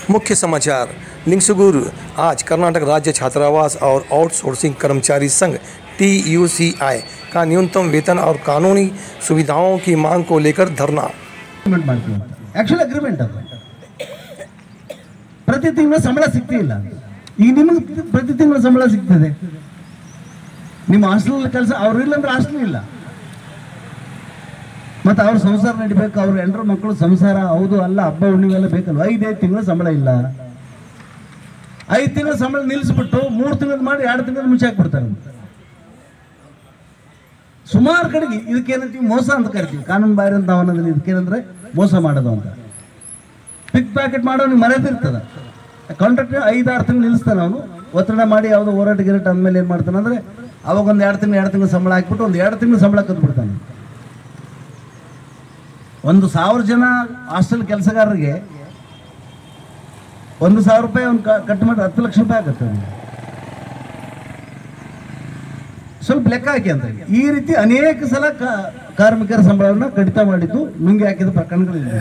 मुख्य समाचार। लिंगसुगूर आज कर्नाटक राज्य छात्रावास और आउटसोर्सिंग कर्मचारी संघ TUCI का न्यूनतम वेतन और कानूनी सुविधाओं की मांग को लेकर धरना। एक्चुअली अग्रीमेंट ಅದು ಪ್ರತಿ ತಿಂಗಳು ಸಂಬಳ ಸಿಗ್ತಿಲ್ಲ। ಈಗ ನಿಮಗೆ ಪ್ರತಿ ತಿಂಗಳು ಸಂಬಳ ಸಿಗ್ತದೆ, ನಿಮ್ಮ ಹಾಸ್ಟೆಲ್ ಕೆಲಸ ಅವ್ರು ಇಲ್ಲ ಅಂದ್ರೆ ಹಾಸ್ಟೆಲ್ ಇಲ್ಲ, ಮತ್ತು ಅವ್ರ ಸಂಸಾರ ನಡಿಬೇಕು, ಅವ್ರ ಹೆಂಡ್ರು ಮಕ್ಕಳು ಸಂಸಾರ ಹೌದು ಅಲ್ಲ, ಹಬ್ಬ ಹುಣ್ಣಿಮೆಲ್ಲ ಬೇಕಲ್ವ। 5 ತಿಂಗಳು ಸಂಬಳ ಇಲ್ಲ, 5 ತಿಂಗಳು ಸಂಬಳ ನಿಲ್ಲಿಸ್ಬಿಟ್ಟು 3 ತಿಂಗಳು ಮಾಡಿ 2 ತಿಂಗಳು ಮುಚ್ಚಿ ಹಾಕ್ಬಿಡ್ತಾರೆ। ಸುಮಾರು ಕಡೆಗೆ ಇದಕ್ಕೇನಂತೀವಿ ಮೋಸ ಅಂತ ಕರಿತೀವಿ, ಕಾನೂನು ಬಾಹಿರ ಅಂತ ನಾವು ಅನ್ನೋದಿಲ್ಲ, ಇದಕ್ಕೇನಂದ್ರೆ ಮೋಸ ಮಾಡೋದು ಅಂತ। ಪಿಕ್ ಪ್ಯಾಕೆಟ್ ಮಾಡೋನಿಗೆ ಮರೆದಿರ್ತದೆ, ಕಾಂಟ್ರಾಕ್ಟ್ 5-6 ತಿಂಗಳು ನಿಲ್ಲಿಸ್ತಾನೆ ಅವನು, ಒತ್ತಡ ಮಾಡಿ ಯಾವುದೋ ಹೋರಾಟ ಗಿರಾಟ ಅಂದಮೇಲೆ ಏನು ಮಾಡ್ತಾನೆ ಅಂದರೆ ಅವಾಗ ಒಂದು 2 ತಿಂಗಳು ಸಂಬಳ ಹಾಕ್ಬಿಟ್ಟು ಒಂದು 2 ತಿಂಗಳು ಸಂಬಳ ಕದ್ಬಿಡ್ತಾನೆ। 1,000 ಜನ ಹಾಸ್ಟೆಲ್ ಕೆಲಸಗಾರರಿಗೆ 1,000 ರೂಪಾಯಿ ಅವ್ನು ಕಟ್ ಮಾಡಿ 10 ಲಕ್ಷ ರೂಪಾಯಿ ಆಗುತ್ತೆ ಅವನಿಗೆ। ಸ್ವಲ್ಪ ಲೆಕ್ಕ ಹಾಕಿ ಅಂತ ಈ ರೀತಿ ಅನೇಕ ಸಲ ಕಾರ್ಮಿಕರ ಸಂಬಳವನ್ನು ಕಡಿತ ಮಾಡಿದ್ದು ನುಂಗಿ ಹಾಕಿದ ಪ್ರಕರಣಗಳಿದೆ।